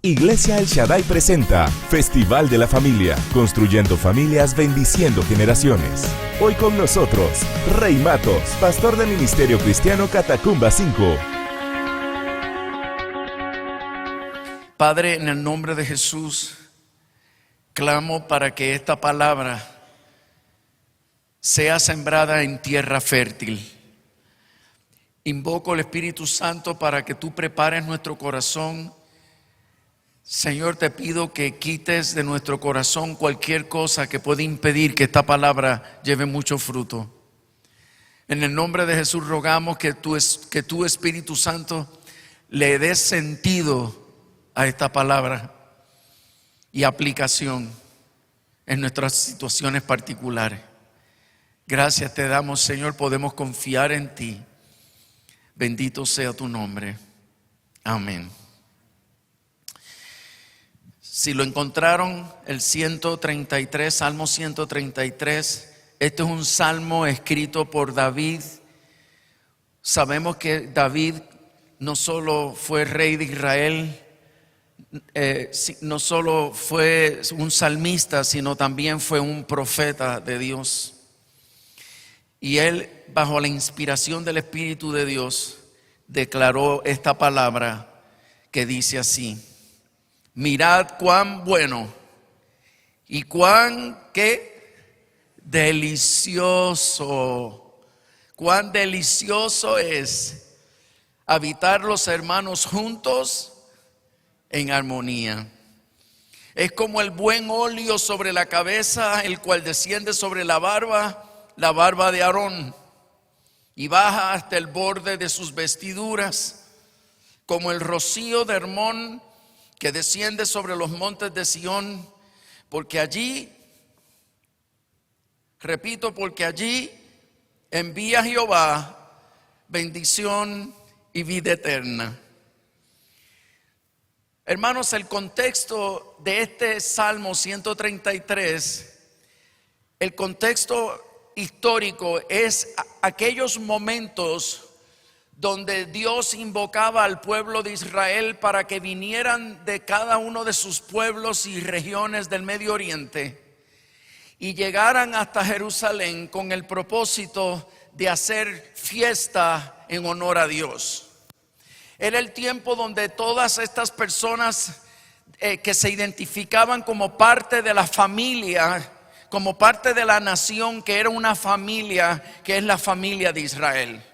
Iglesia El Shaddai presenta Festival de la Familia, construyendo familias, bendiciendo generaciones. Hoy con nosotros, Rey Matos, pastor del Ministerio Cristiano Catacumba 5. Padre, en el nombre de Jesús, clamo para que esta palabra sea sembrada en tierra fértil. Invoco al Espíritu Santo para que tú prepares nuestro corazón. Señor, te pido que quites de nuestro corazón cualquier cosa que pueda impedir que esta palabra lleve mucho fruto. En el nombre de Jesús rogamos que tu Espíritu Santo le des sentido a esta palabra y aplicación en nuestras situaciones particulares. Gracias te damos, Señor, podemos confiar en ti. Bendito sea tu nombre. Amén. Si lo encontraron, el 133, Salmo 133, este es un salmo escrito por David. Sabemos que David no solo fue rey de Israel, no solo fue un salmista, sino también fue un profeta de Dios. Y él, bajo la inspiración del Espíritu de Dios, declaró esta palabra que dice así: mirad cuán bueno y cuán delicioso, cuán delicioso es habitar los hermanos juntos en armonía. Es como el buen óleo sobre la cabeza, el cual desciende sobre la barba de Aarón, y baja hasta el borde de sus vestiduras, como el rocío de Hermón que desciende sobre los montes de Sión, porque allí envía Jehová bendición y vida eterna. Hermanos, el contexto de este Salmo 133, el contexto histórico es aquellos momentos donde Dios invocaba al pueblo de Israel para que vinieran de cada uno de sus pueblos y regiones del Medio Oriente y llegaran hasta Jerusalén con el propósito de hacer fiesta en honor a Dios. Era el tiempo donde todas estas personas que se identificaban como parte de la familia, como parte de la nación, que era una familia, que es la familia de Israel.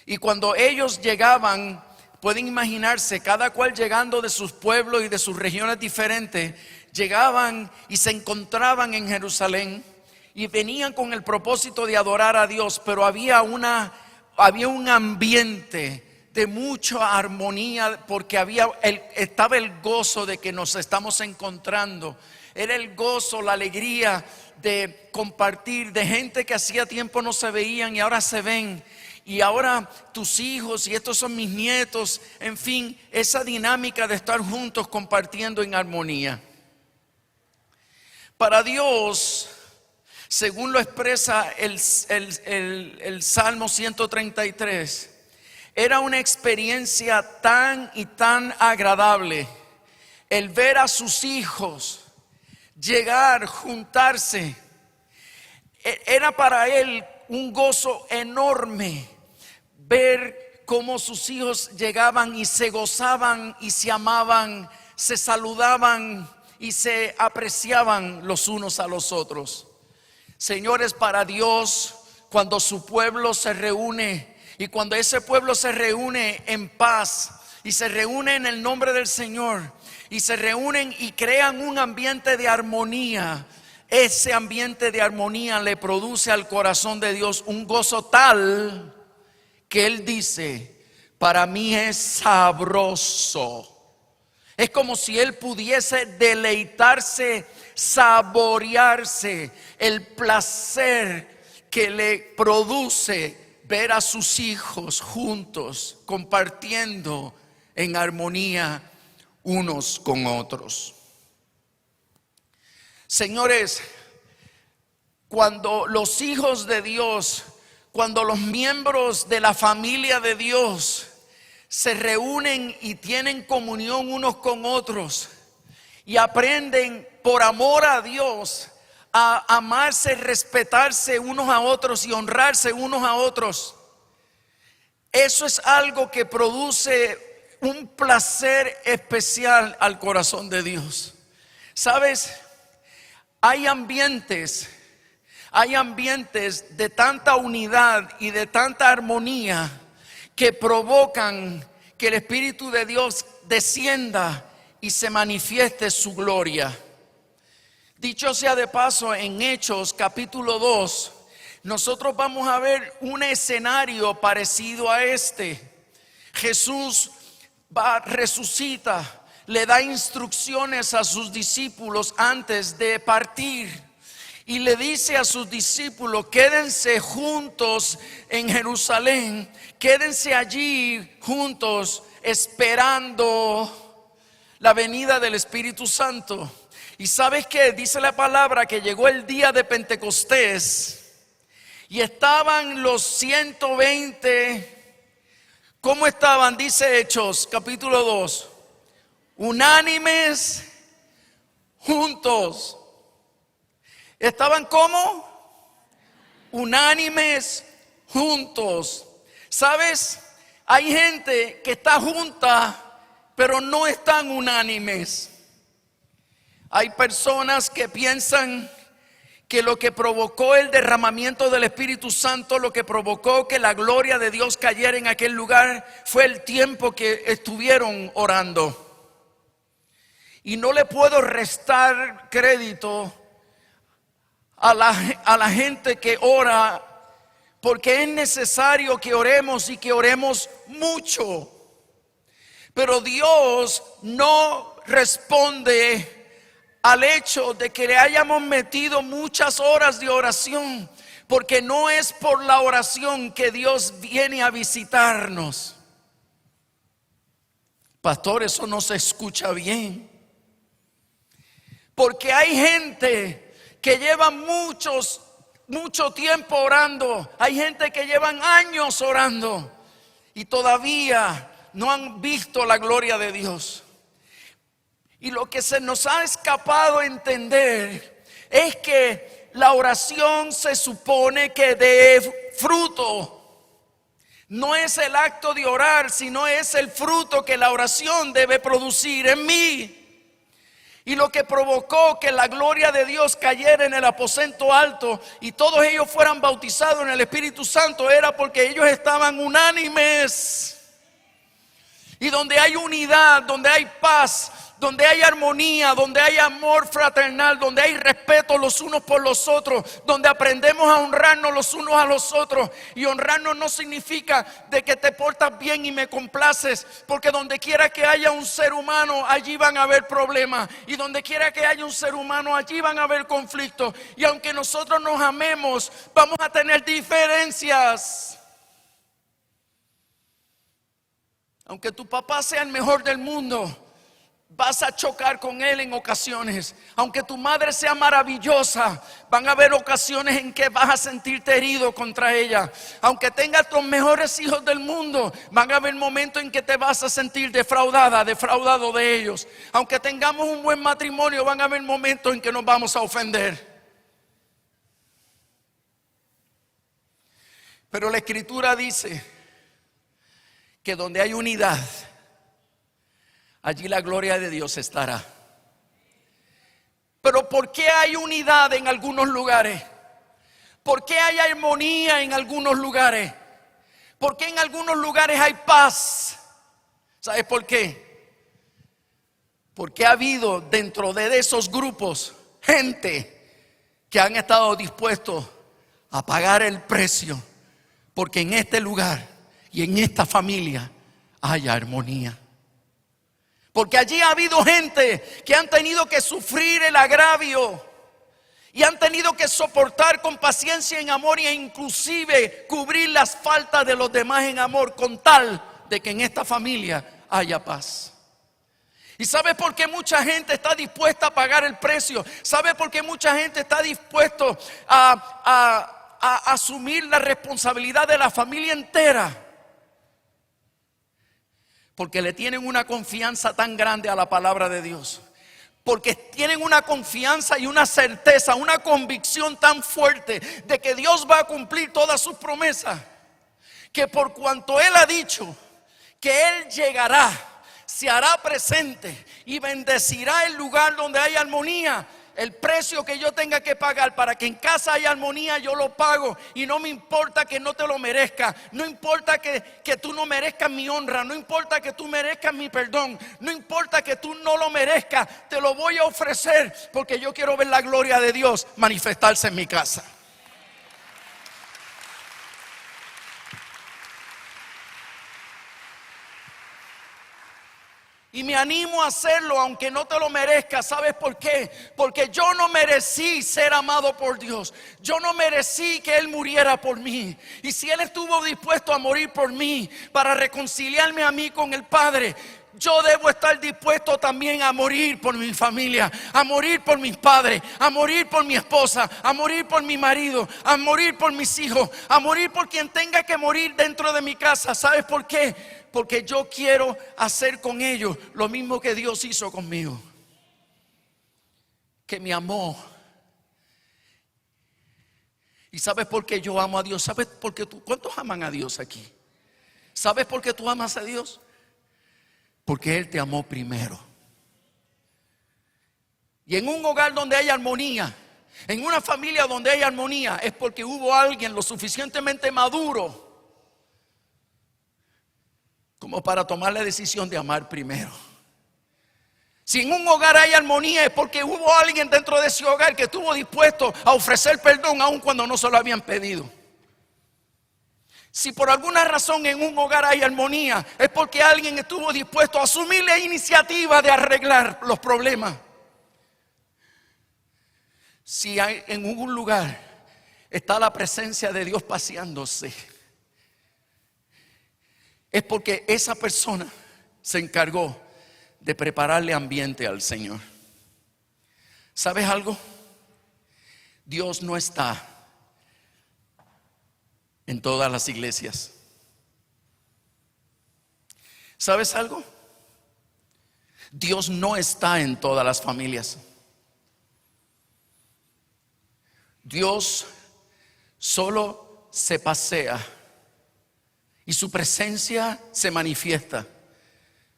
Y cuando ellos llegaban, pueden imaginarse, cada cual llegando de sus pueblos y de sus regiones diferentes, llegaban y se encontraban en Jerusalén y venían con el propósito de adorar a Dios, pero había un ambiente de mucha armonía, porque estaba el gozo de que nos estamos encontrando. Era el gozo, la alegría de compartir, de gente que hacía tiempo no se veían y ahora se ven. Y ahora tus hijos y estos son mis nietos. En fin, esa dinámica de estar juntos compartiendo en armonía. Para Dios, según lo expresa el Salmo 133, era una experiencia tan y tan agradable el ver a sus hijos llegar, juntarse. Era para él un gozo enorme ver cómo sus hijos llegaban y se gozaban y se amaban, se saludaban y se apreciaban los unos a los otros. Señores, para Dios, cuando su pueblo se reúne y cuando ese pueblo se reúne en paz y se reúne en el nombre del Señor y se reúnen y crean un ambiente de armonía, ese ambiente de armonía le produce al corazón de Dios un gozo tal que Él dice: para mí es sabroso. Es como si Él pudiese deleitarse, saborearse el placer que le produce ver a sus hijos juntos, compartiendo en armonía unos con otros. Señores, cuando los hijos de Dios, cuando los miembros de la familia de Dios se reúnen y tienen comunión unos con otros y aprenden por amor a Dios a amarse, respetarse unos a otros y honrarse unos a otros, eso es algo que produce un placer especial al corazón de Dios. ¿Sabes? Hay ambientes de tanta unidad y de tanta armonía que provocan que el Espíritu de Dios descienda y se manifieste su gloria. Dicho sea de paso, en Hechos capítulo 2, nosotros vamos a ver un escenario parecido a este. Jesús resucita, le da instrucciones a sus discípulos antes de partir. Y le dice a sus discípulos: quédense juntos en Jerusalén, quédense allí juntos esperando la venida del Espíritu Santo. Y ¿sabes qué? Dice la palabra que llegó el día de Pentecostés y estaban los 120. ¿Cómo estaban? Dice Hechos capítulo 2, unánimes, juntos. ¿Estaban cómo? Unánimes, juntos. ¿Sabes? Hay gente que está junta, pero no están unánimes. Hay personas que piensan que lo que provocó el derramamiento del Espíritu Santo, lo que provocó que la gloria de Dios cayera en aquel lugar, fue el tiempo que estuvieron orando. Y no le puedo restar crédito a la gente que ora, porque es necesario que oremos y que oremos mucho. Pero Dios no responde al hecho de que le hayamos metido muchas horas de oración, porque no es por la oración que Dios viene a visitarnos. Pastor, eso no se escucha bien. Porque hay gente que lleva mucho tiempo orando. Hay gente que llevan años orando y todavía no han visto la gloria de Dios. Y lo que se nos ha escapado entender es que la oración se supone que dé fruto. No es el acto de orar, sino es el fruto que la oración debe producir en mí. Y lo que provocó que la gloria de Dios cayera en el aposento alto y todos ellos fueran bautizados en el Espíritu Santo era porque ellos estaban unánimes. Y donde hay unidad, donde hay paz, donde hay armonía, donde hay amor fraternal, donde hay respeto los unos por los otros, donde aprendemos a honrarnos los unos a los otros. Y honrarnos no significa de que te portas bien y me complaces, porque donde quiera que haya un ser humano, allí van a haber problemas. Y donde quiera que haya un ser humano, allí van a haber conflictos. Y aunque nosotros nos amemos, vamos a tener diferencias. Aunque tu papá sea el mejor del mundo, vas a chocar con él en ocasiones. Aunque tu madre sea maravillosa, van a haber ocasiones en que vas a sentirte herido contra ella. Aunque tengas los mejores hijos del mundo, van a haber momentos en que te vas a sentir defraudado de ellos. Aunque tengamos un buen matrimonio, van a haber momentos en que nos vamos a ofender. Pero la Escritura dice que donde hay unidad, allí la gloria de Dios estará. Pero ¿por qué hay unidad en algunos lugares? ¿Por qué hay armonía en algunos lugares? ¿Por qué en algunos lugares hay paz? ¿Sabes por qué? Porque ha habido dentro de esos grupos gente que han estado dispuestos a pagar el precio, porque en este lugar y en esta familia haya armonía. Porque allí ha habido gente que han tenido que sufrir el agravio y han tenido que soportar con paciencia en amor e inclusive cubrir las faltas de los demás en amor, con tal de que en esta familia haya paz. ¿Y sabe por qué mucha gente está dispuesta a pagar el precio? ¿Sabe por qué mucha gente está dispuesto a asumir la responsabilidad de la familia entera? Porque le tienen una confianza tan grande a la palabra de Dios. Porque tienen una confianza y una certeza, una convicción tan fuerte de que Dios va a cumplir todas sus promesas, que por cuanto Él ha dicho que Él llegará, se hará presente y bendecirá el lugar donde hay armonía. El precio que yo tenga que pagar para que en casa haya armonía, yo lo pago. Y no me importa que no te lo merezca. No importa que tú no merezcas mi honra. No importa que tú merezcas mi perdón. No importa que tú no lo merezcas. Te lo voy a ofrecer porque yo quiero ver la gloria de Dios manifestarse en mi casa. Y me animo a hacerlo aunque no te lo merezcas. ¿Sabes por qué? Porque yo no merecí ser amado por Dios. Yo no merecí que Él muriera por mí. Y si Él estuvo dispuesto a morir por mí para reconciliarme a mí con el Padre, yo debo estar dispuesto también a morir por mi familia, a morir por mis padres, a morir por mi esposa, a morir por mi marido, a morir por mis hijos, a morir por quien tenga que morir dentro de mi casa. ¿Sabes por qué? Porque yo quiero hacer con ellos lo mismo que Dios hizo conmigo. Que me amó. ¿Y sabes por qué yo amo a Dios? ¿Sabes por qué tú? ¿Cuántos aman a Dios aquí? ¿Sabes por qué tú amas a Dios? Porque Él te amó primero. Y en un hogar donde hay armonía, en una familia donde hay armonía, es porque hubo alguien lo suficientemente maduro como para tomar la decisión de amar primero. Si en un hogar hay armonía, es porque hubo alguien dentro de ese hogar que estuvo dispuesto a ofrecer perdón aun cuando no se lo habían pedido. Si por alguna razón en un hogar hay armonía, es porque alguien estuvo dispuesto a asumir la iniciativa de arreglar los problemas. Si hay, en un lugar está la presencia de Dios paseándose, es porque esa persona se encargó de prepararle ambiente al Señor. ¿Sabes algo? Dios no está en todas las iglesias. ¿Sabes algo? Dios no está en todas las familias. Dios solo se pasea y su presencia se manifiesta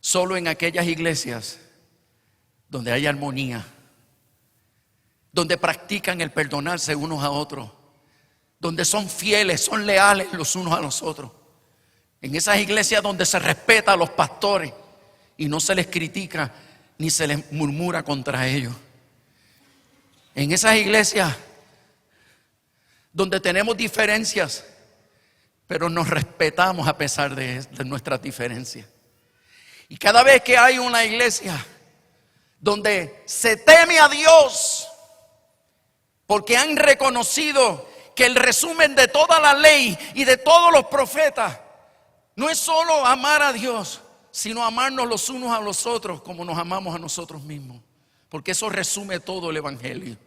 solo en aquellas iglesias donde hay armonía, donde practican el perdonarse unos a otros, donde son fieles, son leales los unos a los otros. En esas iglesias donde se respeta a los pastores y no se les critica ni se les murmura contra ellos. En esas iglesias donde tenemos diferencias, pero nos respetamos a pesar de nuestras diferencias. Y cada vez que hay una iglesia donde se teme a Dios, porque han reconocido que el resumen de toda la ley y de todos los profetas no es solo amar a Dios, sino amarnos los unos a los otros como nos amamos a nosotros mismos, porque eso resume todo el evangelio.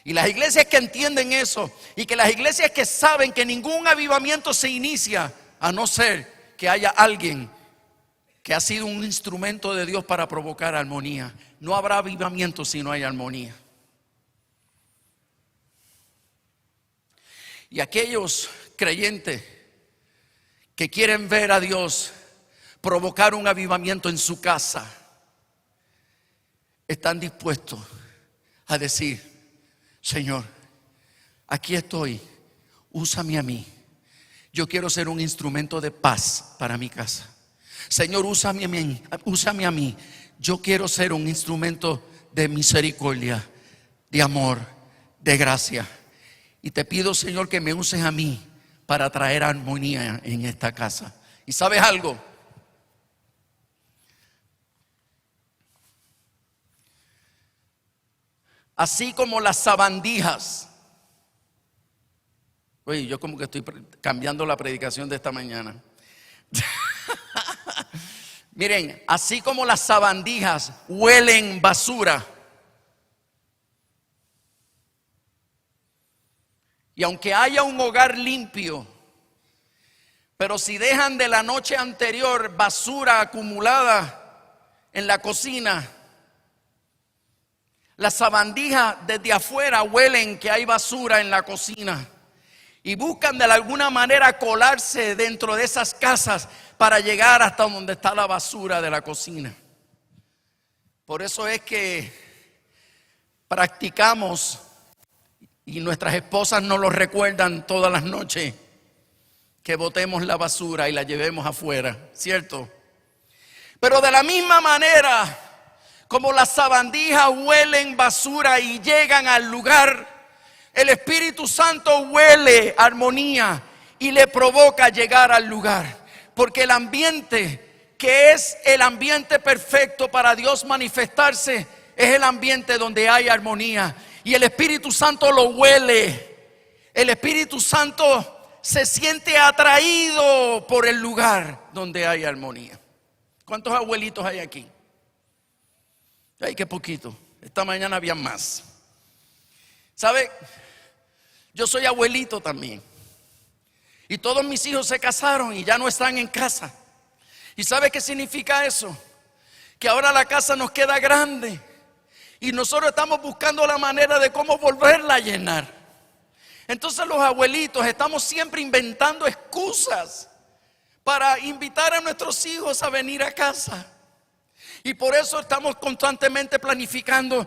Y las iglesias que entienden eso, y que las iglesias que saben que ningún avivamiento se inicia a no ser que haya alguien que ha sido un instrumento de Dios para provocar armonía. No habrá avivamiento si no hay armonía. Y aquellos creyentes que quieren ver a Dios provocar un avivamiento en su casa, están dispuestos a decir: Señor, aquí estoy, úsame a mí. Yo quiero ser un instrumento de paz para mi casa. Señor, úsame a mí. Yo quiero ser un instrumento de misericordia, de amor, de gracia. Y te pido, Señor, que me uses a mí para traer armonía en esta casa. ¿Y sabes algo? Así como las sabandijas. Oye, yo como que estoy cambiando la predicación de esta mañana. Miren, así como las sabandijas huelen basura, y aunque haya un hogar limpio, Pero si dejan de la noche anterior basura acumulada en la cocina, las sabandijas desde afuera huelen que hay basura en la cocina y buscan de alguna manera colarse dentro de esas casas para llegar hasta donde está la basura de la cocina. Por eso es que practicamos, y nuestras esposas nos lo recuerdan todas las noches, que botemos la basura y la llevemos afuera, ¿cierto? Pero de la misma manera como las sabandijas huelen basura y llegan al lugar, el Espíritu Santo huele armonía y le provoca llegar al lugar. Porque el ambiente que es el ambiente perfecto para Dios manifestarse es el ambiente donde hay armonía. Y el Espíritu Santo lo huele. El Espíritu Santo se siente atraído por el lugar donde hay armonía. ¿Cuántos abuelitos hay aquí? Ay, qué poquito. Esta mañana había más. ¿Sabe? Yo soy abuelito también. Y todos mis hijos se casaron y ya no están en casa. ¿Y sabe qué significa eso? Que ahora la casa nos queda grande y nosotros estamos buscando la manera de cómo volverla a llenar. Entonces los abuelitos estamos siempre inventando excusas para invitar a nuestros hijos a venir a casa. Y por eso estamos constantemente planificando.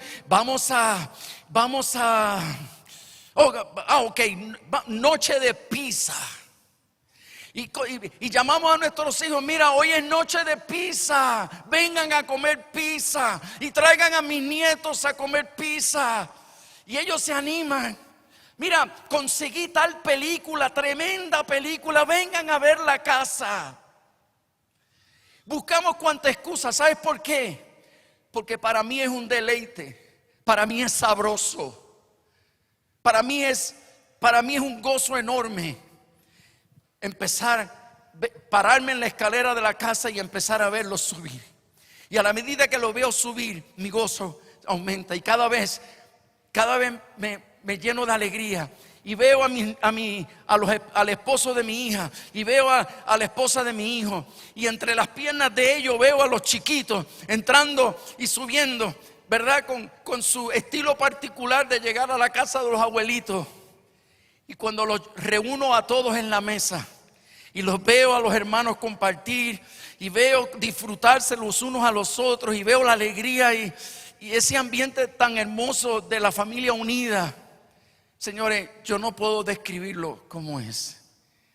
Noche de pizza. Y llamamos a nuestros hijos, mira, hoy es noche de pizza, vengan a comer pizza y traigan a mis nietos a comer pizza. Y ellos se animan. Mira, conseguí tal película, tremenda película, vengan a ver la casa. Buscamos cuánta excusa, ¿sabes por qué? Porque para mí es un deleite, para mí es sabroso, para mí es un gozo enorme pararme en la escalera de la casa y empezar a verlos subir. Y a la medida que lo veo subir, mi gozo aumenta y cada vez me lleno de alegría. Y veo al esposo de mi hija y veo a la esposa de mi hijo. Y entre las piernas de ellos veo a los chiquitos entrando y subiendo, ¿verdad? Con su estilo particular de llegar a la casa de los abuelitos. Y cuando los reúno a todos en la mesa y los veo a los hermanos compartir y veo disfrutarse los unos a los otros y veo la alegría y ese ambiente tan hermoso de la familia unida. Señores, yo no puedo describirlo como es,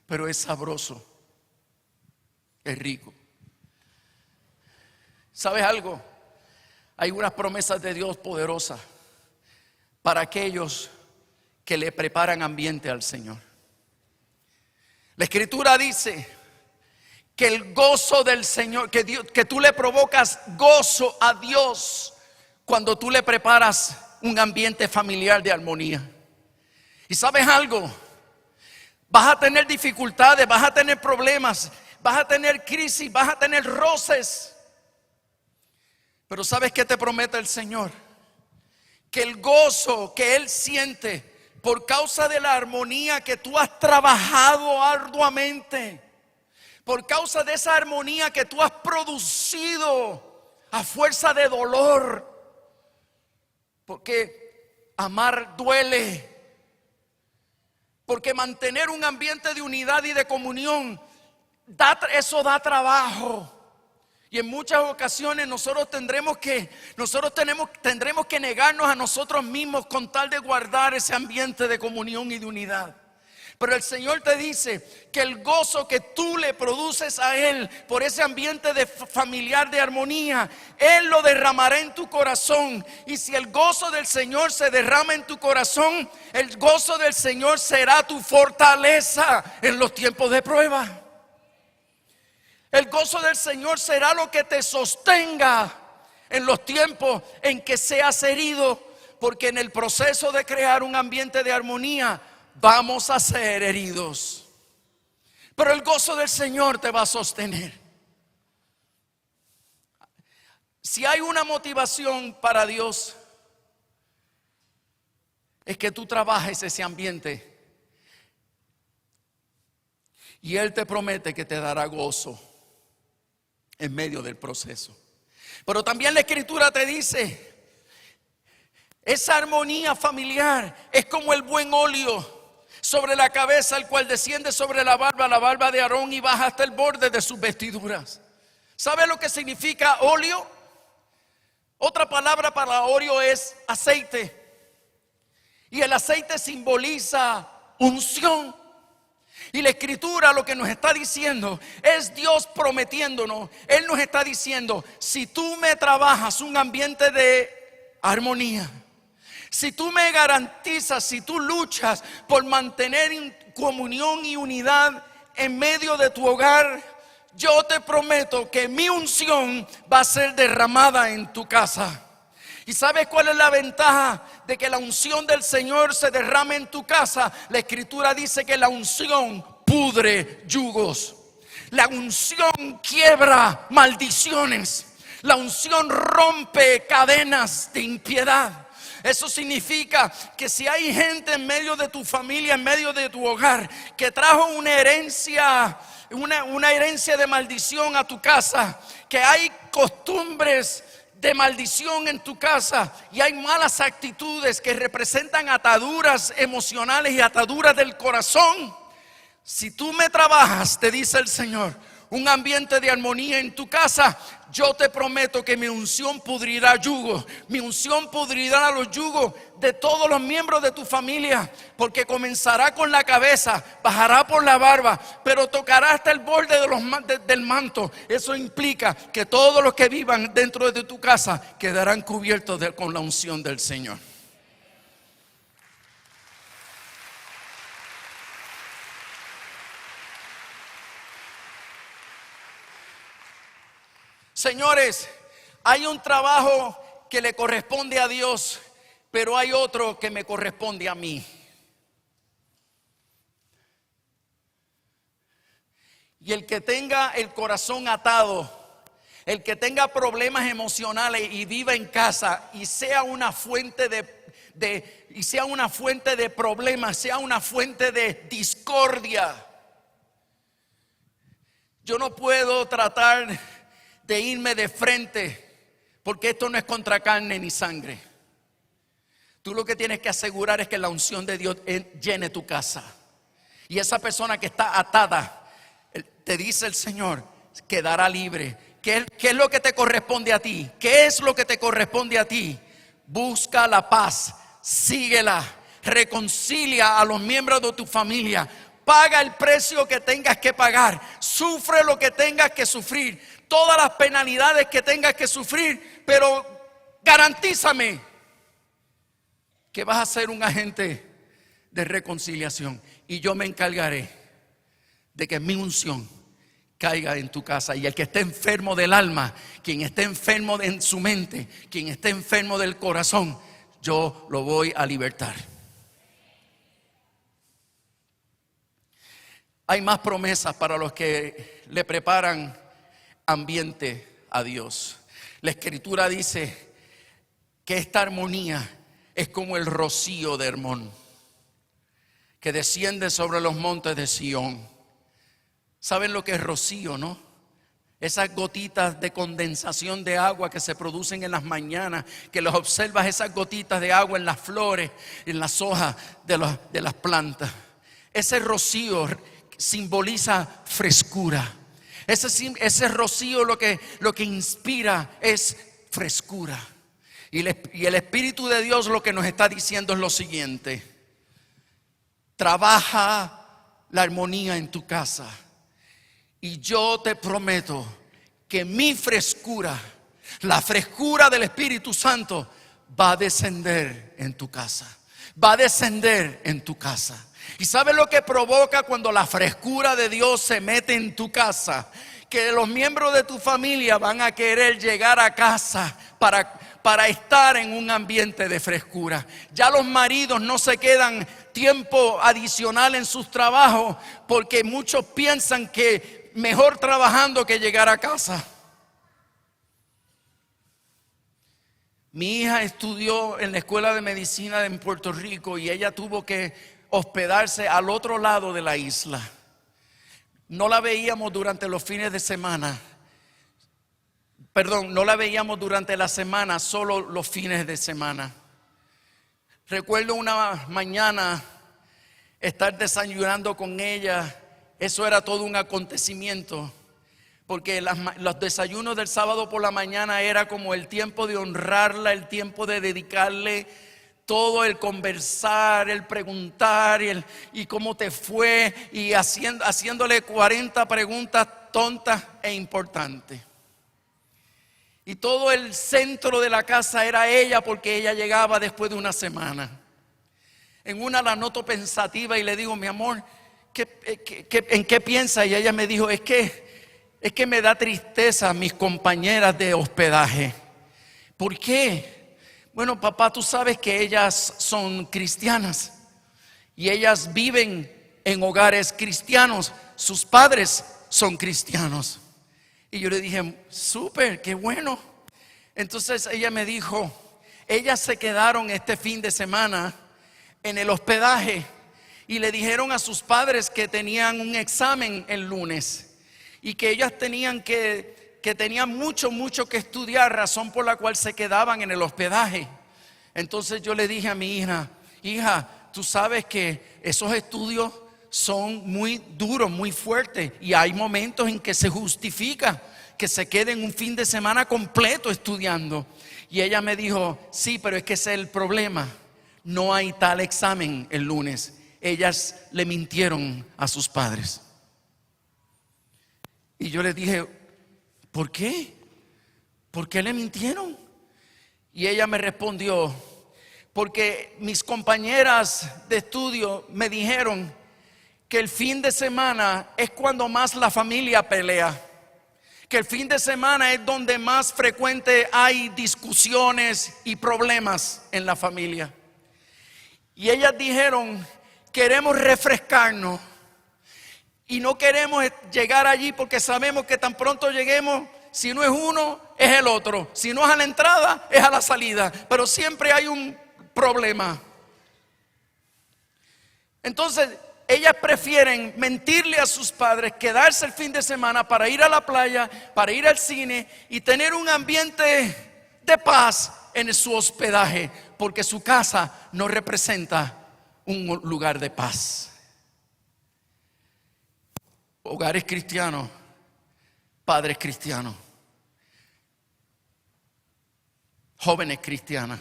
pero es sabroso, es rico. ¿Sabes algo? Hay unas promesas de Dios poderosas para aquellos que le preparan ambiente al Señor. La Escritura dice que el gozo del Señor, que tú le provocas gozo a Dios cuando tú le preparas un ambiente familiar de armonía. ¿Y sabes algo? Vas a tener dificultades, vas a tener problemas, vas a tener crisis, vas a tener roces. Pero ¿sabes qué te promete el Señor? Que el gozo que Él siente por causa de la armonía que tú has trabajado arduamente, por causa de esa armonía que tú has producido a fuerza de dolor, porque amar duele. Porque mantener un ambiente de unidad y de comunión, eso da trabajo. Y en muchas ocasiones tendremos que negarnos a nosotros mismos con tal de guardar ese ambiente de comunión y de unidad. Pero el Señor te dice que el gozo que tú le produces a Él por ese ambiente familiar de armonía, Él lo derramará en tu corazón. Y si el gozo del Señor se derrama en tu corazón, el gozo del Señor será tu fortaleza en los tiempos de prueba. El gozo del Señor será lo que te sostenga en los tiempos en que seas herido, porque en el proceso de crear un ambiente de armonía vamos a ser heridos. Pero el gozo del Señor te va a sostener. Si hay una motivación para Dios, es que tú trabajes ese ambiente. Y Él te promete que te dará gozo en medio del proceso. Pero también la Escritura te dice, esa armonía familiar es como el buen óleo sobre la cabeza, el cual desciende sobre la barba de Aarón y baja hasta el borde de sus vestiduras. ¿Sabe lo que significa óleo? Otra palabra para óleo es aceite. Y el aceite simboliza unción. Y la Escritura lo que nos está diciendo es Dios prometiéndonos. Él nos está diciendo, si tú me trabajas un ambiente de armonía, si tú me garantizas, si tú luchas por mantener comunión y unidad en medio de tu hogar, yo te prometo que mi unción va a ser derramada en tu casa. ¿Y sabes cuál es la ventaja de que la unción del Señor se derrame en tu casa? La Escritura dice que la unción pudre yugos. La unción quiebra maldiciones. La unción rompe cadenas de impiedad. Eso significa que si hay gente en medio de tu familia, en medio de tu hogar, que trajo una herencia de maldición a tu casa, que hay costumbres de maldición en tu casa y hay malas actitudes que representan ataduras emocionales y ataduras del corazón, si tú me trabajas, te dice el Señor, un ambiente de armonía en tu casa, yo te prometo que mi unción pudrirá yugos. Mi unción pudrirá los yugos de todos los miembros de tu familia, porque comenzará con la cabeza, bajará por la barba, pero tocará hasta el borde del manto. Eso implica que todos los que vivan dentro de tu casa quedarán cubiertos con la unción del Señor. Señores, hay un trabajo que le corresponde a Dios, pero hay otro que me corresponde a mí. Y el que tenga el corazón atado, el que tenga problemas emocionales y viva en casa y sea una fuente de problemas, sea una fuente de discordia. Yo no puedo tratar de irme de frente, porque esto no es contra carne ni sangre. Tú lo que tienes que asegurar es que la unción de Dios llene tu casa. Y esa persona que está atada, te dice el Señor, quedará libre. ¿Qué es lo que te corresponde a ti? ¿Qué es lo que te corresponde a ti? Busca la paz, síguela, reconcilia a los miembros de tu familia, paga el precio que tengas que pagar, sufre lo que tengas que sufrir, todas las penalidades que tengas que sufrir, pero garantízame que vas a ser un agente de reconciliación y yo me encargaré de que mi unción caiga en tu casa. Y el que esté enfermo del alma, quien esté enfermo en su mente, quien esté enfermo del corazón, yo lo voy a libertar. Hay más promesas para los que le preparan ambiente a Dios. La Escritura dice que esta armonía es como el rocío de Hermón, que desciende sobre los montes de Sión. ¿Saben lo que es rocío, no? Esas gotitas de condensación de agua que se producen en las mañanas, que los observas, esas gotitas de agua en las flores, en las hojas de las plantas. Ese rocío simboliza frescura. Ese rocío lo que inspira es frescura. Y el Espíritu de Dios lo que nos está diciendo es lo siguiente: trabaja la armonía en tu casa y yo te prometo que mi frescura, la frescura del Espíritu Santo, va a descender en tu casa. Va a descender en tu casa. ¿Y sabes lo que provoca cuando la frescura de Dios se mete en tu casa? Que los miembros de tu familia van a querer llegar a casa para estar en un ambiente de frescura. Ya los maridos no se quedan tiempo adicional en sus trabajos, porque muchos piensan que mejor trabajando que llegar a casa. Mi hija estudió en la escuela de medicina en Puerto Rico y ella tuvo que hospedarse al otro lado de la isla. no la veíamos durante los fines de semana. Perdón, no la veíamos durante la semana, solo los fines de semana. Recuerdo una mañana estar desayunando con ella. Eso era todo un acontecimiento, porque los desayunos del sábado por la mañana era como el tiempo de honrarla, el tiempo de dedicarle todo, el conversar, el preguntar y cómo te fue, y haciéndole 40 preguntas tontas e importantes. Y todo el centro de la casa era ella, porque ella llegaba después de una semana. En una la noto pensativa y le digo: mi amor, ¿en qué piensa? Y ella me dijo: es que me da tristeza mis compañeras de hospedaje. ¿Por qué? Bueno, papá, tú sabes que ellas son cristianas y ellas viven en hogares cristianos. Sus padres son cristianos. Y yo le dije: súper, qué bueno. Entonces ella me dijo, ellas se quedaron este fin de semana en el hospedaje y le dijeron a sus padres que tenían un examen el lunes y que ellas tenían tenían mucho que estudiar, razón por la cual se quedaban en el hospedaje. Entonces yo le dije a mi hija, tú sabes que esos estudios son muy duros, muy fuertes, y hay momentos en que se justifica que se queden un fin de semana completo estudiando. Y ella me dijo: sí, pero es que ese es el problema, no hay tal examen el lunes. Ellas le mintieron a sus padres. Y yo le dije: ¿por qué? ¿Por qué le mintieron? Y ella me respondió: porque mis compañeras de estudio me dijeron que el fin de semana es cuando más la familia pelea, que el fin de semana es donde más frecuente hay discusiones y problemas en la familia. Y ellas dijeron: queremos refrescarnos y no queremos llegar allí porque sabemos que tan pronto lleguemos, si no es uno, es el otro. Si no es a la entrada, es a la salida. Pero siempre hay un problema. Entonces ellas prefieren mentirle a sus padres, quedarse el fin de semana para ir a la playa, para ir al cine y tener un ambiente de paz en su hospedaje, porque su casa no representa un lugar de paz. Hogares cristianos, padres cristianos, jóvenes cristianas.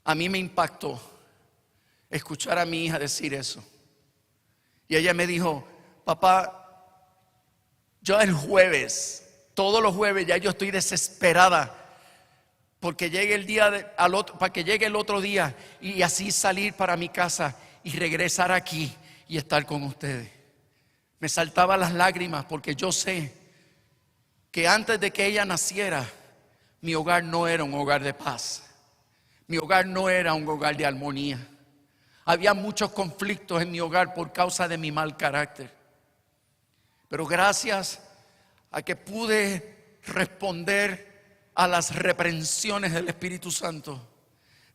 A mí me impactó escuchar a mi hija decir eso. Y ella me dijo: papá, yo el jueves, todos los jueves ya yo estoy desesperada porque llegue el día para que llegue el otro día y así salir para mi casa y regresar aquí y estar con ustedes. Me saltaban las lágrimas porque yo sé que antes de que ella naciera, mi hogar no era un hogar de paz. Mi hogar no era un hogar de armonía. Había muchos conflictos en mi hogar por causa de mi mal carácter. Pero gracias a que pude responder a las reprensiones del Espíritu Santo,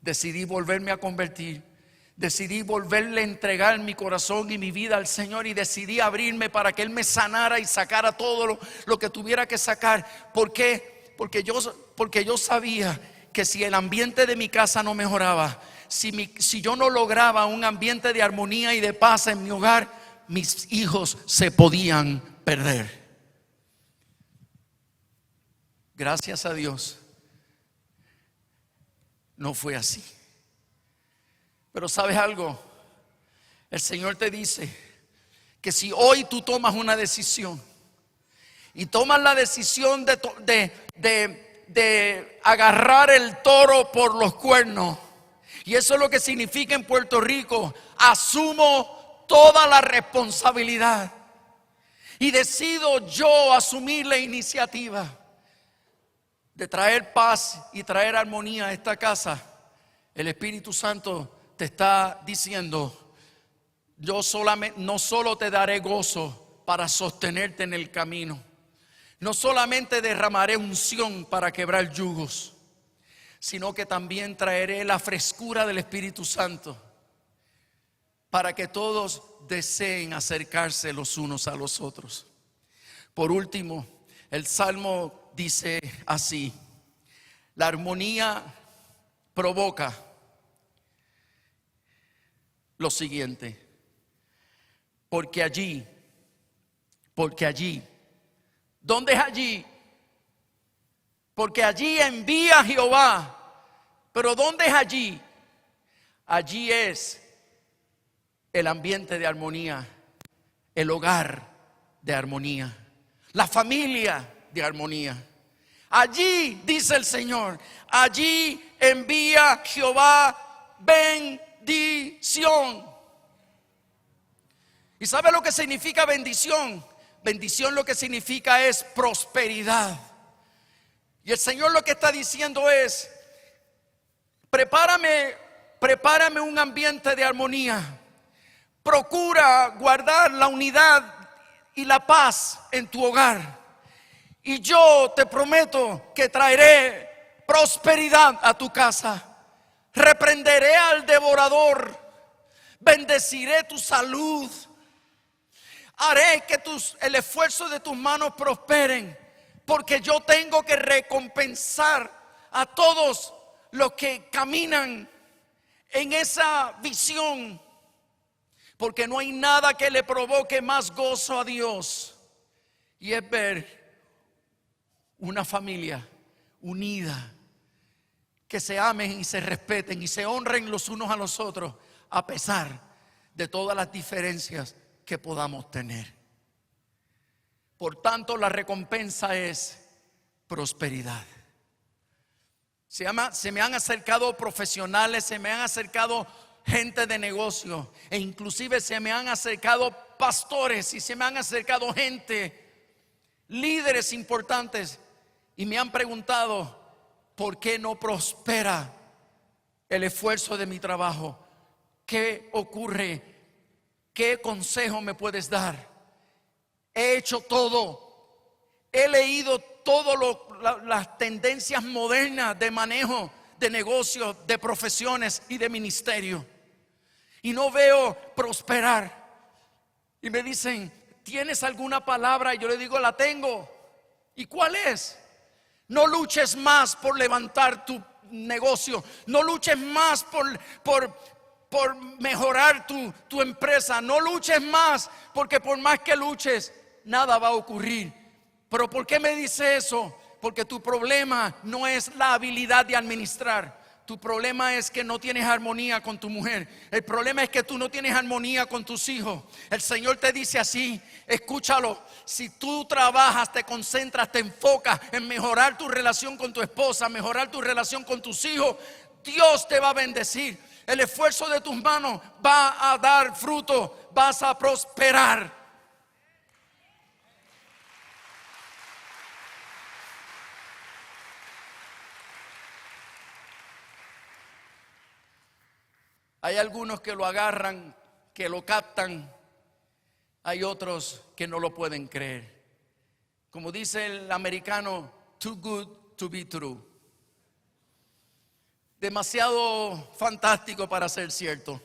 decidí volverme a convertir. Decidí volverle a entregar mi corazón y mi vida al Señor, y decidí abrirme para que Él me sanara y sacara todo lo que tuviera que sacar. ¿Por qué? Porque yo sabía que si el ambiente de mi casa no mejoraba, si yo no lograba un ambiente de armonía y de paz en mi hogar, mis hijos se podían perder. Gracias a Dios, no fue así. Pero ¿sabes algo? El Señor te dice que si hoy tú tomas una decisión y tomas la decisión de agarrar el toro por los cuernos, y eso es lo que significa en Puerto Rico: asumo toda la responsabilidad y decido yo asumir la iniciativa de traer paz y traer armonía a esta casa. El Espíritu Santo te está diciendo: yo no solo te daré gozo para sostenerte en el camino, no solamente derramaré unción para quebrar yugos, sino que también traeré la frescura del Espíritu Santo para que todos deseen acercarse los unos a los otros. Por último, el Salmo dice así: la armonía provoca lo siguiente, porque allí, ¿dónde es allí? Porque allí envía Jehová. Pero ¿dónde es allí? Allí es el ambiente de armonía, el hogar de armonía, la familia de armonía. Allí, dice el Señor, allí envía Jehová bendición. ¿Y sabe lo que significa bendición? Bendición lo que significa es prosperidad. Y el Señor lo que está diciendo es: prepárame un ambiente de armonía. Procura guardar la unidad y la paz en tu hogar. Y yo te prometo que traeré prosperidad a tu casa. Reprenderé al devorador. Bendeciré tu salud. Haré que el esfuerzo de tus manos prosperen. Porque yo tengo que recompensar a todos los que caminan en esa visión. Porque no hay nada que le provoque más gozo a Dios, y es ver una familia unida, que se amen y se respeten y se honren los unos a los otros, a pesar de todas las diferencias que podamos tener. Por tanto, la recompensa es prosperidad. Se me han acercado profesionales, se me han acercado gente de negocio, e inclusive se me han acercado pastores y se me han acercado gente, líderes importantes, y me han preguntado: ¿por qué no prospera el esfuerzo de mi trabajo? ¿Qué ocurre? ¿Qué consejo me puedes dar? He hecho todo, he leído todas las tendencias modernas de manejo de negocios, de profesiones y de ministerio, y no veo prosperar. Y me dicen: ¿tienes alguna palabra? Y yo le digo: la tengo. ¿Y cuál es? No luches más por levantar tu negocio. No luches más por mejorar tu empresa. No luches más, porque por más que luches, nada va a ocurrir. ¿Pero por qué me dice eso? Porque tu problema no es la habilidad de administrar. Tu problema es que no tienes armonía con tu mujer. El problema es que tú no tienes armonía con tus hijos. El Señor te dice así: escúchalo. Si tú trabajas, te concentras, te enfocas en mejorar tu relación con tu esposa, mejorar tu relación con tus hijos, Dios te va a bendecir. El esfuerzo de tus manos va a dar fruto. Vas a prosperar. Hay algunos que lo agarran, que lo captan. Hay otros que no lo pueden creer. Como dice el americano, too good to be true. Demasiado fantástico para ser cierto.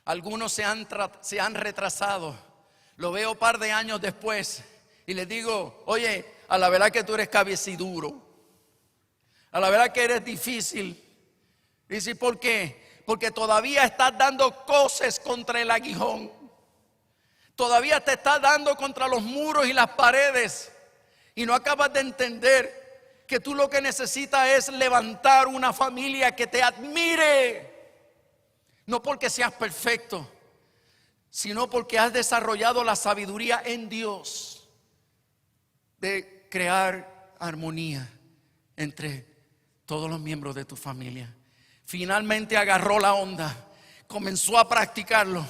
Algunos se han retrasado. Lo veo un par de años después y les digo: oye, a la verdad que tú eres cabeciduro. A la verdad que eres difícil. Dice: ¿por qué? Porque todavía estás dando coces contra el aguijón. Todavía te estás dando contra los muros y las paredes. Y no acabas de entender que tú lo que necesitas es levantar una familia que te admire. No porque seas perfecto, sino porque has desarrollado la sabiduría en Dios de crear armonía entre todos los miembros de tu familia. Finalmente agarró la onda, comenzó a practicarlo.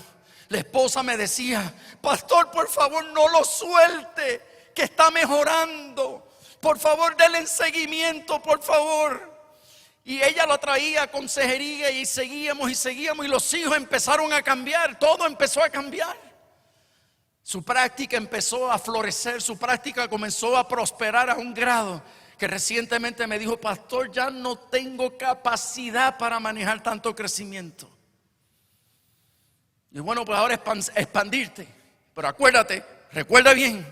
La esposa me decía: pastor, por favor no lo suelte, que está mejorando. Por favor, denle seguimiento, por favor. Y ella lo traía a consejería y seguíamos y los hijos empezaron a cambiar, todo empezó a cambiar. Su práctica empezó a florecer, su práctica comenzó a prosperar a un grado que recientemente me dijo: pastor, ya no tengo capacidad para manejar tanto crecimiento. Y bueno, pues ahora expandirte. Pero acuérdate, recuerda bien,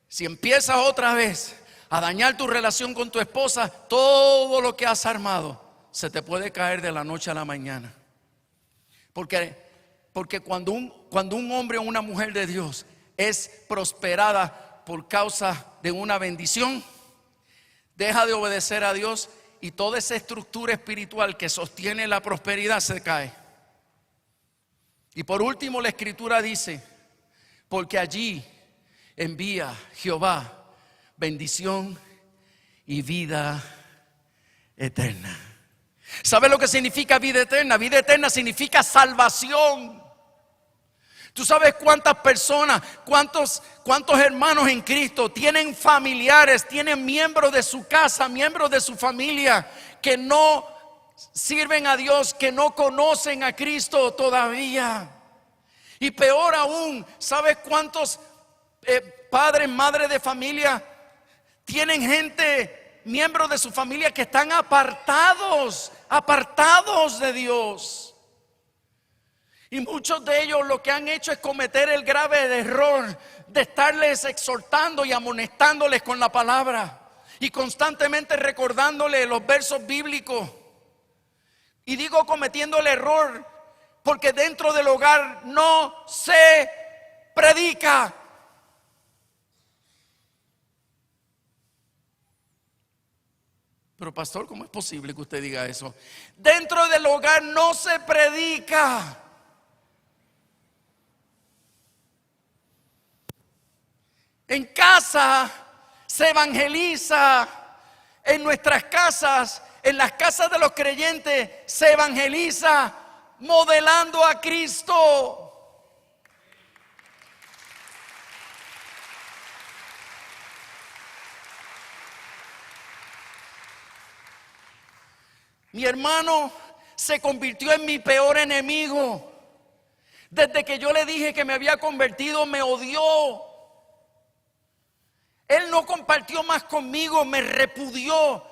si empiezas otra vez a dañar tu relación con tu esposa, todo lo que has armado se te puede caer de la noche a la mañana. Porque cuando un hombre o una mujer de Dios es prosperada por causa de una bendición, deja de obedecer a Dios y toda esa estructura espiritual que sostiene la prosperidad se cae. Y por último, la Escritura dice: porque allí envía Jehová bendición y vida eterna. ¿Sabe lo que significa vida eterna? Vida eterna significa salvación. Tú sabes cuántas personas, cuántos hermanos en Cristo tienen familiares, tienen miembros de su casa, miembros de su familia que no sirven a Dios, que no conocen a Cristo todavía. Y peor aún, ¿sabes cuántos padres, madres de familia tienen gente, miembros de su familia que están apartados de Dios? Y muchos de ellos lo que han hecho es cometer el grave error de estarles exhortando y amonestándoles con la palabra y constantemente recordándoles los versos bíblicos. Y digo cometiendo el error porque dentro del hogar no se predica. Pero pastor, ¿cómo es posible que usted diga eso? Dentro del hogar no se predica. En casa se evangeliza, en nuestras casas, en las casas de los creyentes se evangeliza modelando a Cristo. Mi hermano se convirtió en mi peor enemigo. Desde que yo le dije que me había convertido, me odió. Él no compartió más conmigo, me repudió.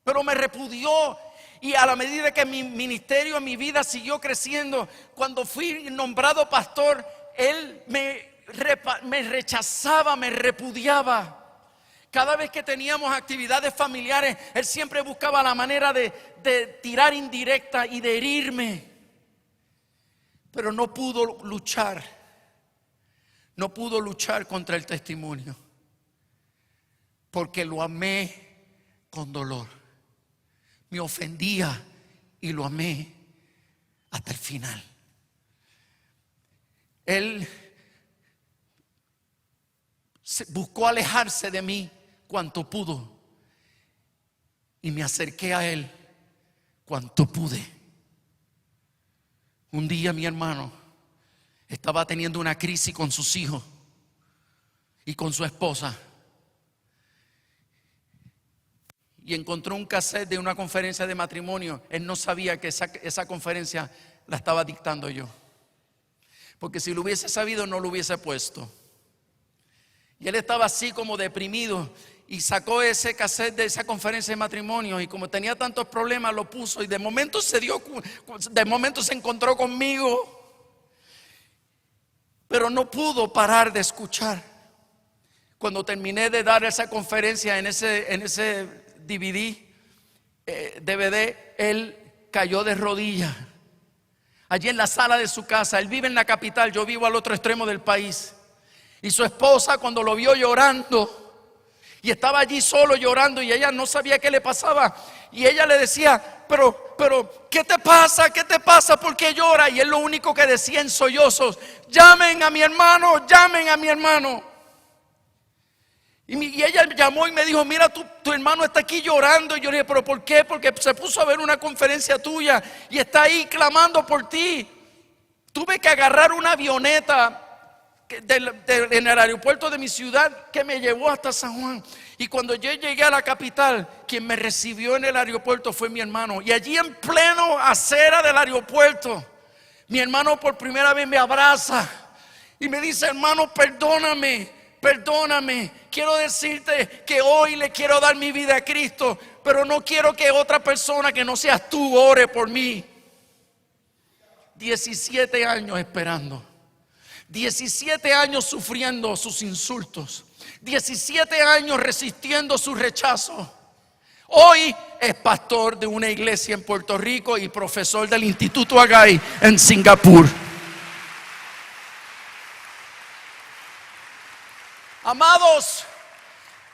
Pero me repudió. Y a la medida que mi ministerio, mi vida siguió creciendo, cuando fui nombrado pastor, él me rechazaba, me repudiaba. Cada vez que teníamos actividades familiares, él siempre buscaba la manera de tirar indirecta y de herirme. Pero no pudo luchar. No pudo luchar contra el testimonio. Porque lo amé con dolor. Me ofendía y lo amé hasta el final. Él buscó alejarse de mí cuanto pudo. Y me acerqué a él cuanto pude. Un día mi hermano estaba teniendo una crisis con sus hijos y con su esposa. Y encontró un cassette de una conferencia de matrimonio. Él no sabía que esa conferencia la estaba dictando yo. Porque si lo hubiese sabido no lo hubiese puesto. Y él estaba así como deprimido. Y sacó ese cassette de esa conferencia de matrimonio. Y como tenía tantos problemas lo puso. Y de momento se encontró conmigo. Pero no pudo parar de escuchar. Cuando terminé de dar esa conferencia en ese DVD, él cayó de rodillas allí en la sala de su casa. Él vive en la capital, yo vivo al otro extremo del país. Y su esposa, cuando lo vio llorando, y estaba allí solo llorando, y ella no sabía qué le pasaba, y ella le decía: pero ¿qué te pasa? ¿Qué te pasa? ¿Por qué llora? Y él lo único que decía en sollozos: llamen a mi hermano, llamen a mi hermano. Y ella llamó y me dijo: mira, tu hermano está aquí llorando. Y yo le dije: ¿pero por qué? Porque se puso a ver una conferencia tuya y está ahí clamando por ti. Tuve que agarrar una avioneta en el aeropuerto de mi ciudad que me llevó hasta San Juan. Y cuando yo llegué a la capital, quien me recibió en el aeropuerto fue mi hermano. Y allí en pleno acera del aeropuerto, mi hermano por primera vez me abraza y me dice: hermano, perdóname, quiero decirte que hoy le quiero dar mi vida a Cristo, pero no quiero que otra persona que no seas tú ore por mí. 17 años esperando, 17 años sufriendo sus insultos, 17 años resistiendo su rechazo. Hoy es pastor de una iglesia en Puerto Rico y profesor del Instituto Agay en Singapur. Amados,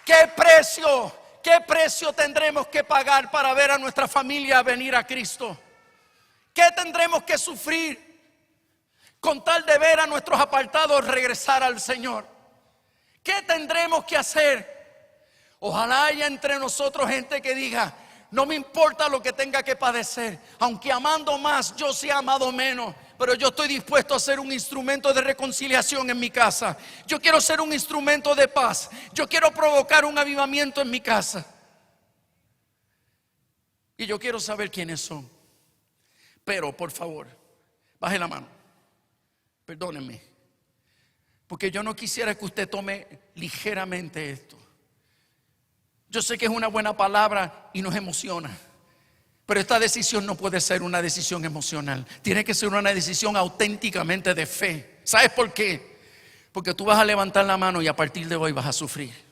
¿qué precio tendremos que pagar para ver a nuestra familia venir a Cristo? ¿Qué tendremos que sufrir con tal de ver a nuestros apartados regresar al Señor? ¿Qué tendremos que hacer? Ojalá haya entre nosotros gente que diga: no me importa lo que tenga que padecer, aunque amando más yo sea amado menos, pero yo estoy dispuesto a ser un instrumento de reconciliación en mi casa. Yo quiero ser un instrumento de paz. Yo quiero provocar un avivamiento en mi casa. Y yo quiero saber quiénes son. Pero por favor, baje la mano. Perdónenme, porque yo no quisiera que usted tome ligeramente esto. Yo sé que es una buena palabra y nos emociona, pero esta decisión no puede ser una decisión emocional. Tiene que ser una decisión auténticamente de fe. ¿Sabes por qué? Porque tú vas a levantar la mano y a partir de hoy vas a sufrir.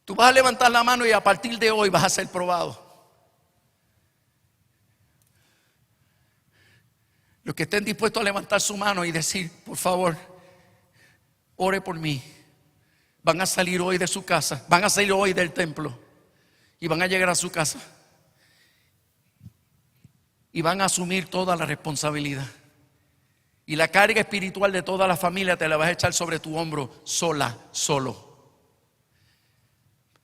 Tú vas a levantar la mano y a partir de hoy vas a ser probado. Los que estén dispuestos a levantar su mano y decir: por favor, ore por mí, van a salir hoy de su casa, van a salir hoy del templo y van a llegar a su casa y van a asumir toda la responsabilidad. Y la carga espiritual de toda la familia te la vas a echar sobre tu hombro, solo.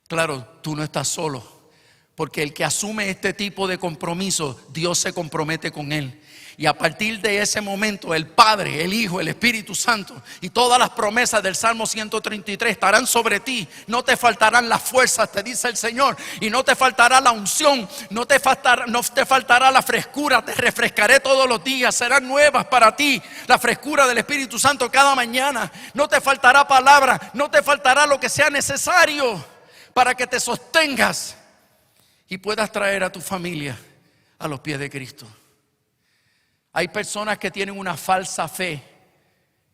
Claro, tú no estás solo, porque el que asume este tipo de compromiso, Dios se compromete con él. Y a partir de ese momento, el Padre, el Hijo, el Espíritu Santo y todas las promesas del Salmo 133 estarán sobre ti. No te faltarán las fuerzas, te dice el Señor, y no te faltará la unción, no te faltará la frescura. Te refrescaré todos los días, serán nuevas para ti la frescura del Espíritu Santo cada mañana. No te faltará palabra, no te faltará lo que sea necesario para que te sostengas y puedas traer a tu familia a los pies de Cristo. Hay personas que tienen una falsa fe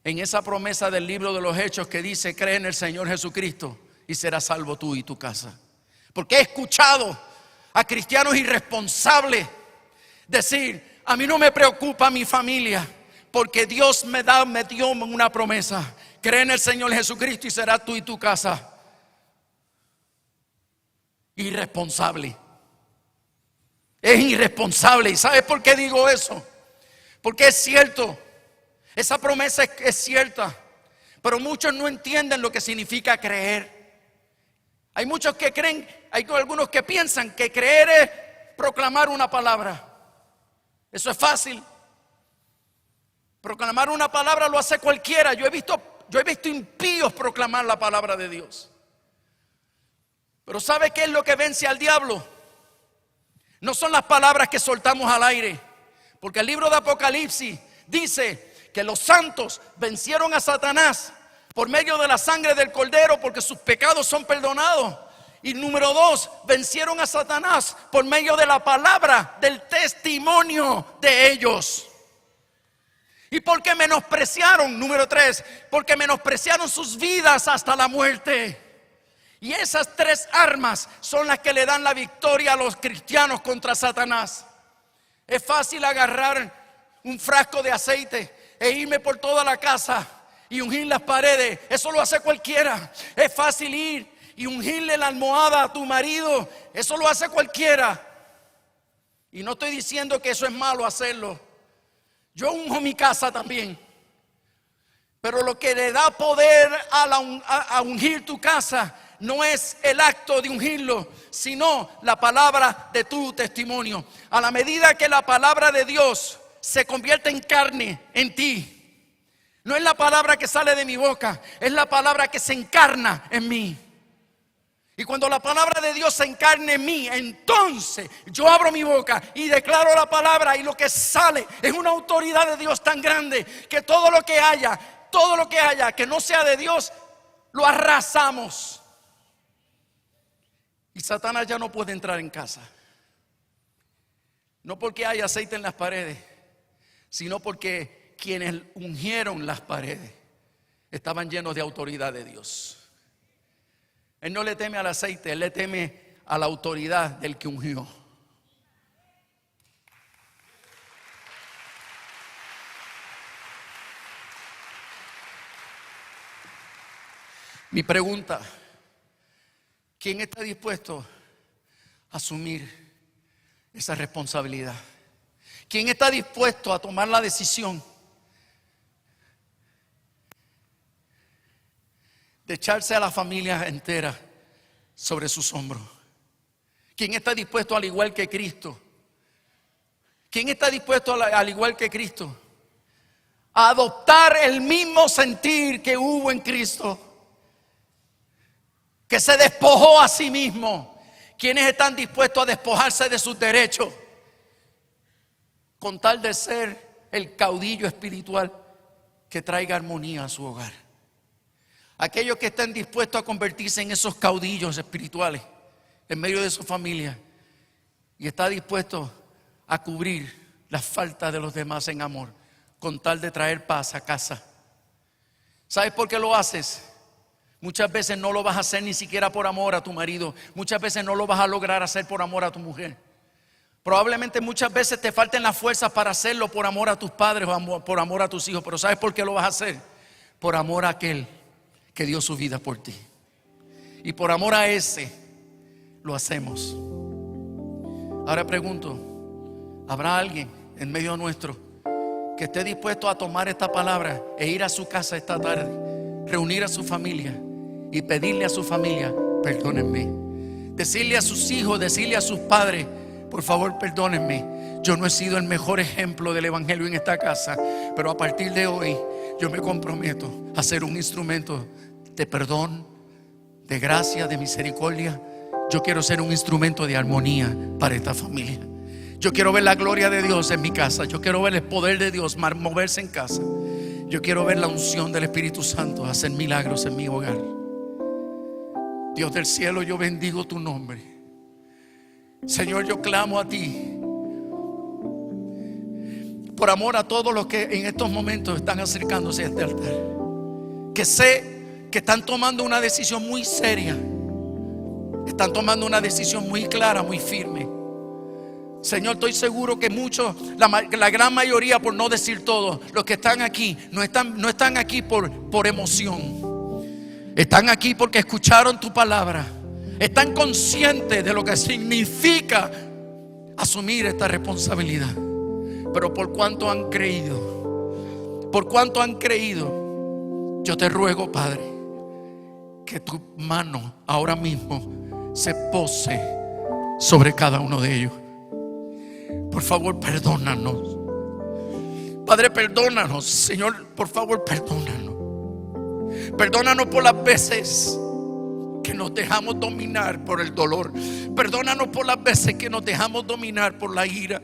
en esa promesa del libro de los Hechos que dice: cree en el Señor Jesucristo y serás salvo tú y tu casa. Porque he escuchado a cristianos irresponsables decir: a mí no me preocupa mi familia, porque Dios me dio una promesa. Cree en el Señor Jesucristo y serás tú y tu casa. Irresponsable. Es irresponsable. ¿Y sabes por qué digo eso? Porque es cierto, esa promesa es cierta, pero muchos no entienden lo que significa creer. Hay muchos que creen, hay algunos que piensan que creer es proclamar una palabra. Eso es fácil. Proclamar una palabra lo hace cualquiera. Yo he visto impíos proclamar la palabra de Dios. Pero ¿sabe qué es lo que vence al diablo? No son las palabras que soltamos al aire. Porque el libro de Apocalipsis dice que los santos vencieron a Satanás por medio de la sangre del Cordero, porque sus pecados son perdonados. Y número 2, vencieron a Satanás por medio de la palabra del testimonio de ellos. Y porque menospreciaron, número 3, porque menospreciaron sus vidas hasta la muerte. Y esas 3 armas son las que le dan la victoria a los cristianos contra Satanás. Es fácil agarrar un frasco de aceite e irme por toda la casa y ungir las paredes. Eso lo hace cualquiera. Es fácil ir y ungirle la almohada a tu marido. Eso lo hace cualquiera. Y no estoy diciendo que eso es malo hacerlo. Yo unjo mi casa también. Pero lo que le da poder a ungir tu casa no es el acto de ungirlo, sino la palabra de tu testimonio. A la medida que la palabra de Dios se convierte en carne en ti, no es la palabra que sale de mi boca, es la palabra que se encarna en mí. Y cuando la palabra de Dios se encarna en mí, entonces yo abro mi boca y declaro la palabra, y lo que sale es una autoridad de Dios tan grande que todo lo que haya que no sea de Dios, lo arrasamos. Y Satanás ya no puede entrar en casa. No porque hay aceite en las paredes, sino porque quienes ungieron las paredes estaban llenos de autoridad de Dios. Él no le teme al aceite, él le teme a la autoridad del que ungió. Mi pregunta: ¿quién está dispuesto a asumir esa responsabilidad? ¿Quién está dispuesto a tomar la decisión de echarse a la familia entera sobre sus hombros? ¿Quién está dispuesto, al igual que Cristo? ¿Quién está dispuesto, al igual que Cristo, a adoptar el mismo sentir que hubo en Cristo, que se despojó a sí mismo? ¿Quiénes están dispuestos a despojarse de sus derechos con tal de ser el caudillo espiritual que traiga armonía a su hogar? Aquellos que estén dispuestos a convertirse en esos caudillos espirituales en medio de su familia y está dispuesto a cubrir las faltas de los demás en amor con tal de traer paz a casa. ¿Sabes por qué lo haces? Muchas veces no lo vas a hacer ni siquiera por amor a tu marido. Muchas veces no lo vas a lograr hacer por amor a tu mujer. Probablemente muchas veces te falten las fuerzas para hacerlo por amor a tus padres o por amor a tus hijos. Pero ¿sabes por qué lo vas a hacer? Por amor a aquel que dio su vida por ti. Y por amor a ese lo hacemos. Ahora pregunto: ¿habrá alguien en medio nuestro que esté dispuesto a tomar esta palabra e ir a su casa esta tarde, reunir a su familia y pedirle a su familia: perdónenme? Decirle a sus hijos, decirle a sus padres: por favor, perdónenme. Yo no he sido el mejor ejemplo del evangelio en esta casa, pero a partir de hoy yo me comprometo a ser un instrumento de perdón, de gracia, de misericordia. Yo quiero ser un instrumento de armonía para esta familia. Yo quiero ver la gloria de Dios en mi casa. Yo quiero ver el poder de Dios moverse en casa. Yo quiero ver la unción del Espíritu Santo hacer milagros en mi hogar. Dios del cielo, yo bendigo tu nombre. Señor, yo clamo a ti por amor a todos los que en estos momentos están acercándose a este altar, que sé que están tomando una decisión muy seria, están tomando una decisión muy clara, muy firme. Señor, estoy seguro que muchos, la gran mayoría, por no decir todos, los que están aquí no están aquí por emoción. Están aquí porque escucharon tu palabra. Están conscientes de lo que significa asumir esta responsabilidad. Pero por cuanto han creído, yo te ruego, Padre, que tu mano ahora mismo se pose sobre cada uno de ellos. Por favor, perdónanos. Padre, perdónanos. Señor, por favor, perdónanos. Perdónanos por las veces que nos dejamos dominar por el dolor. Perdónanos por las veces que nos dejamos dominar por la ira.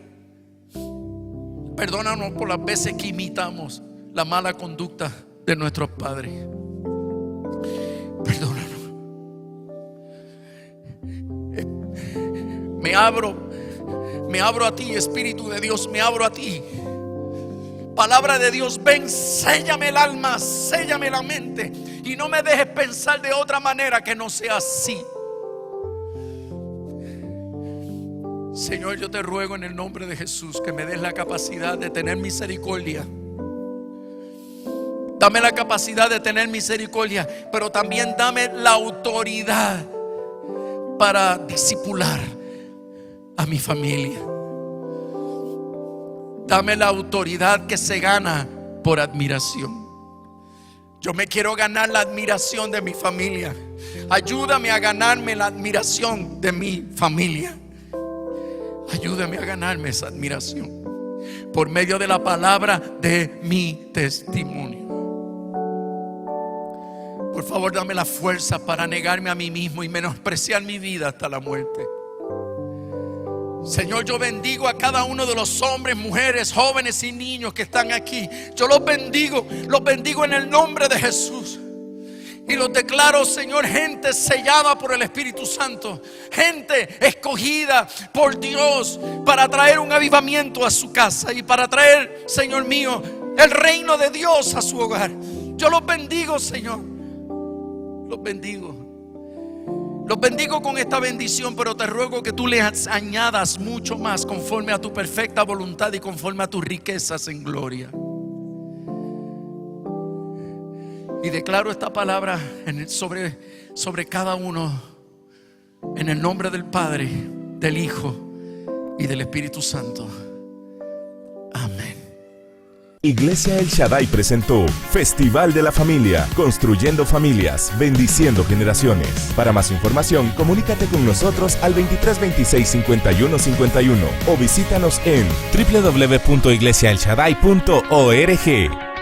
Perdónanos por las veces que imitamos la mala conducta de nuestros padres. Perdónanos. Me abro a ti, Espíritu de Dios, me abro a ti. Palabra de Dios, ven, séllame el alma, séllame la mente y no me dejes pensar de otra manera que no sea así. Señor, yo te ruego en el nombre de Jesús que me des la capacidad de tener misericordia. Dame la capacidad de tener misericordia, pero también dame la autoridad para discipular a mi familia. Dame la autoridad que se gana por admiración. Yo me quiero ganar la admiración de mi familia. Ayúdame a ganarme la admiración de mi familia. Ayúdame a ganarme esa admiración por medio de la palabra de mi testimonio. Por favor, dame la fuerza para negarme a mí mismo y menospreciar mi vida hasta la muerte. Señor, yo bendigo a cada uno de los hombres, mujeres, jóvenes y niños que están aquí. Yo los bendigo en el nombre de Jesús. Y los declaro, Señor, gente sellada por el Espíritu Santo, gente escogida por Dios para traer un avivamiento a su casa y para traer, Señor mío, el reino de Dios a su hogar. Yo los bendigo, Señor. Los bendigo. Los bendigo con esta bendición, pero te ruego que tú les añadas mucho más conforme a tu perfecta voluntad y conforme a tus riquezas en gloria. Y declaro esta palabra sobre cada uno en el nombre del Padre, del Hijo y del Espíritu Santo. Amén. Iglesia El Shaddai presentó Festival de la Familia, construyendo familias, bendiciendo generaciones. Para más información, comunícate con nosotros al 2326 51 51 o visítanos en www.iglesiaelshaddai.org.